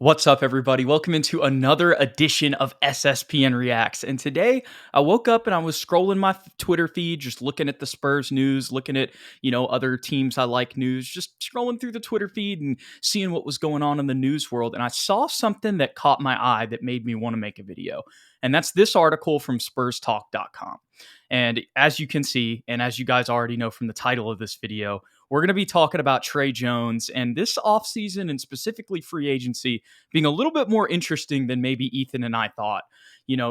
What's up, everybody? Welcome into another edition of SSPN Reacts. And today I woke up and I was scrolling my Twitter feed, just looking at the Spurs news, looking at, other teams I like news, just scrolling through the Twitter feed and seeing what was going on in the news world. And I saw something that caught my eye that made me want to make a video. And that's this article from SpursTalk.com. And as you can see, and as you guys already know from the title of this video, we're going to be talking about Tre Jones and this offseason and specifically free agency being a little bit more interesting than maybe Ethan and I thought.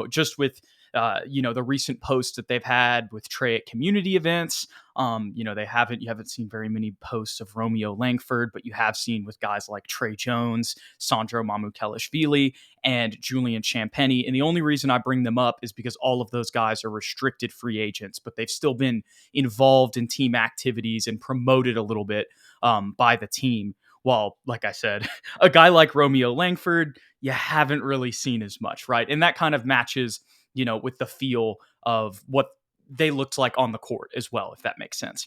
Just with the recent posts that they've had with Tre at community events. You haven't seen very many posts of Romeo Langford, but you have seen with guys like Tre Jones, Sandro Mamukelashvili, and Julian Champagnie. And the only reason I bring them up is because all of those guys are restricted free agents, but they've still been involved in team activities and promoted a little bit by the team. While, like I said, a guy like Romeo Langford, you haven't really seen as much, right? And that kind of matches, with the feel of what they looked like on the court as well, if that makes sense.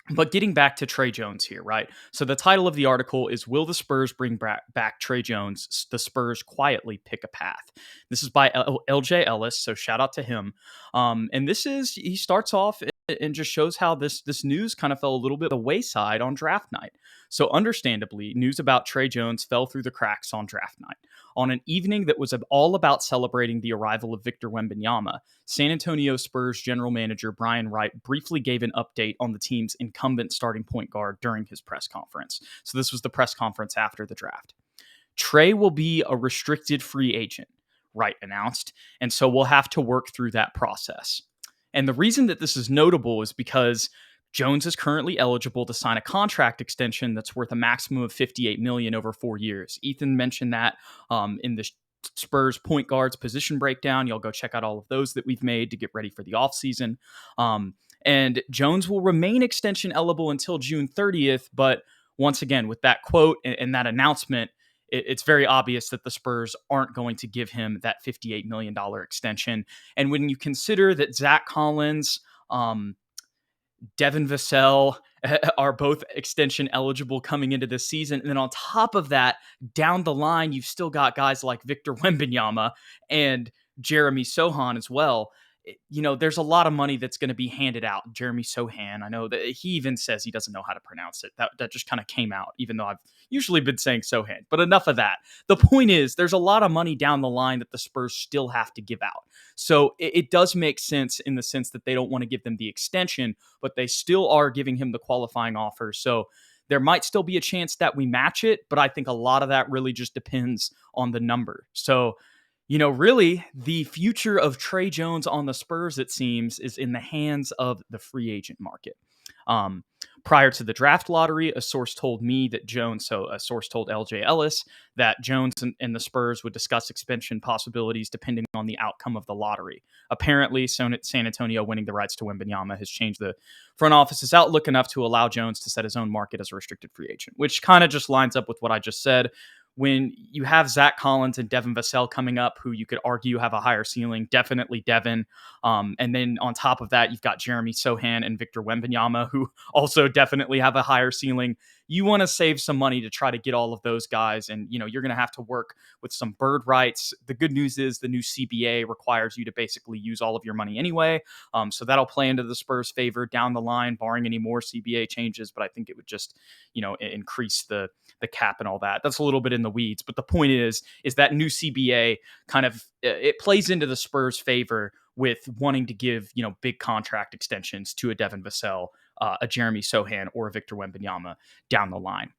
But getting back to Tre Jones here, right? So the title of the article is Will the Spurs Bring Back Tre Jones? The Spurs Quietly Pick a Path. This is by LJ Ellis, so shout out to him. And he starts off and just shows how this news kind of fell a little bit the wayside on draft night. So understandably, news about Tre Jones fell through the cracks on draft night. On an evening that was all about celebrating the arrival of Victor Wembanyama, San Antonio Spurs general manager Brain Wright briefly gave an update on the team's incumbent starting point guard during his press conference. So this was the press conference after the draft. Tre will be a restricted free agent, Wright announced, and so we'll have to work through that process. And the reason that this is notable is because Jones is currently eligible to sign a contract extension that's worth a maximum of $58 million over 4 years. Ethan mentioned that in the Spurs point guards position breakdown. Y'all go check out all of those that we've made to get ready for the offseason. And Jones will remain extension eligible until June 30th. But once again, with that quote and that announcement, it's very obvious that the Spurs aren't going to give him that $58 million extension. And when you consider that Zach Collins, Devin Vassell are both extension eligible coming into this season. And then on top of that, down the line, you've still got guys like Victor Wembanyama and Jeremy Sohan as well. There's a lot of money that's going to be handed out. Jeremy Sohan, I know that he even says he doesn't know how to pronounce it. That just kind of came out, even though I've usually been saying Sohan. But enough of that. The point is, there's a lot of money down the line that the Spurs still have to give out. So it does make sense in the sense that they don't want to give them the extension, but they still are giving him the qualifying offer. So there might still be a chance that we match it, but I think a lot of that really just depends on the number. So really, the future of Tre Jones on the Spurs, it seems, is in the hands of the free agent market. Prior to the draft lottery, a source told LJ Ellis that Jones and the Spurs would discuss expansion possibilities depending on the outcome of the lottery. Apparently, San Antonio winning the rights to Wembanyama has changed the front office's outlook enough to allow Jones to set his own market as a restricted free agent, which kind of just lines up with what I just said. When you have Zach Collins and Devin Vassell coming up, who you could argue have a higher ceiling, definitely Devin. And then on top of that, you've got Jeremy Sohan and Victor Wembanyama, who also definitely have a higher ceiling. You want to save some money to try to get all of those guys. And, you're going to have to work with some bird rights. The good news is the new CBA requires you to basically use all of your money anyway. So that'll play into the Spurs' favor down the line, barring any more CBA changes. But I think it would just, increase the cap and all that. That's a little bit in the weeds. But the point is that new CBA kind of, it plays into the Spurs' favor with wanting to give, big contract extensions to a Devin Vassell, a Jeremy Sohan, or a Victor Wembanyama down the line.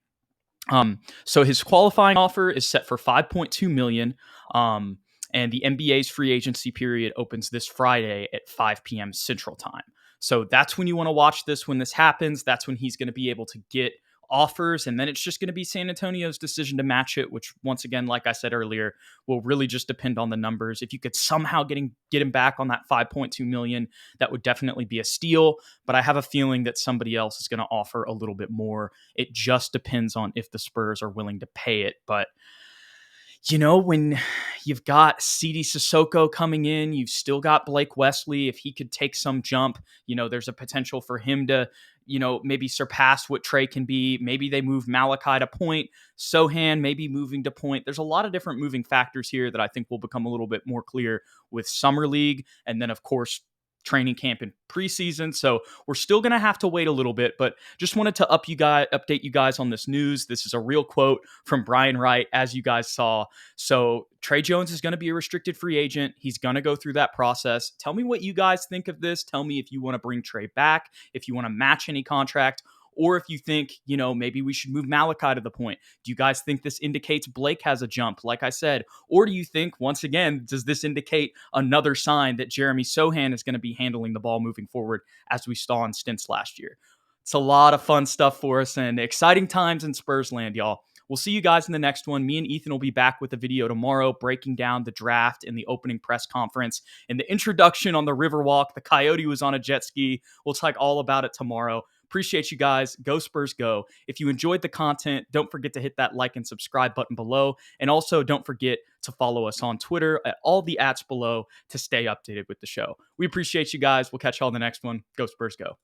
So his qualifying offer is set for $5.2 million. And the NBA's free agency period opens this Friday at 5 p.m. Central Time. So that's when you want to watch this. When this happens, that's when he's going to be able to get offers, and then it's just going to be San Antonio's decision to match it, which once again, like I said earlier, will really just depend on the numbers. If you could somehow get him back on that $5.2 million, that would definitely be a steal, but I have a feeling that somebody else is going to offer a little bit more. It just depends on if the Spurs are willing to pay it. But When you've got CD Sissoko coming in, you've still got Blake Wesley. If he could take some jump, there's a potential for him to, maybe surpass what Trey can be. Maybe they move Malachi to point, Sohan maybe moving to point. There's a lot of different moving factors here that I think will become a little bit more clear with Summer League. And then, of course, training camp and preseason. So we're still going to have to wait a little bit, but just wanted to update you guys on this news. This is a real quote from Brain Wright, as you guys saw. So Tre Jones is going to be a restricted free agent. He's going to go through that process. Tell me what you guys think of this. Tell me if you want to bring Tre back, if you want to match any contract, or if you think, maybe we should move Malachi to the point. Do you guys think this indicates Blake has a jump, like I said? Or do you think, once again, does this indicate another sign that Jeremy Sohan is going to be handling the ball moving forward, as we saw in stints last year? It's a lot of fun stuff for us and exciting times in Spurs land, y'all. We'll see you guys in the next one. Me and Ethan will be back with a video tomorrow breaking down the draft and the opening press conference and the introduction on the Riverwalk. The Coyote was on a jet ski. We'll talk all about it tomorrow. Appreciate you guys. Go Spurs, go. If you enjoyed the content, don't forget to hit that like and subscribe button below. And also don't forget to follow us on Twitter at all the ats below to stay updated with the show. We appreciate you guys. We'll catch you all in the next one. Go Spurs, go.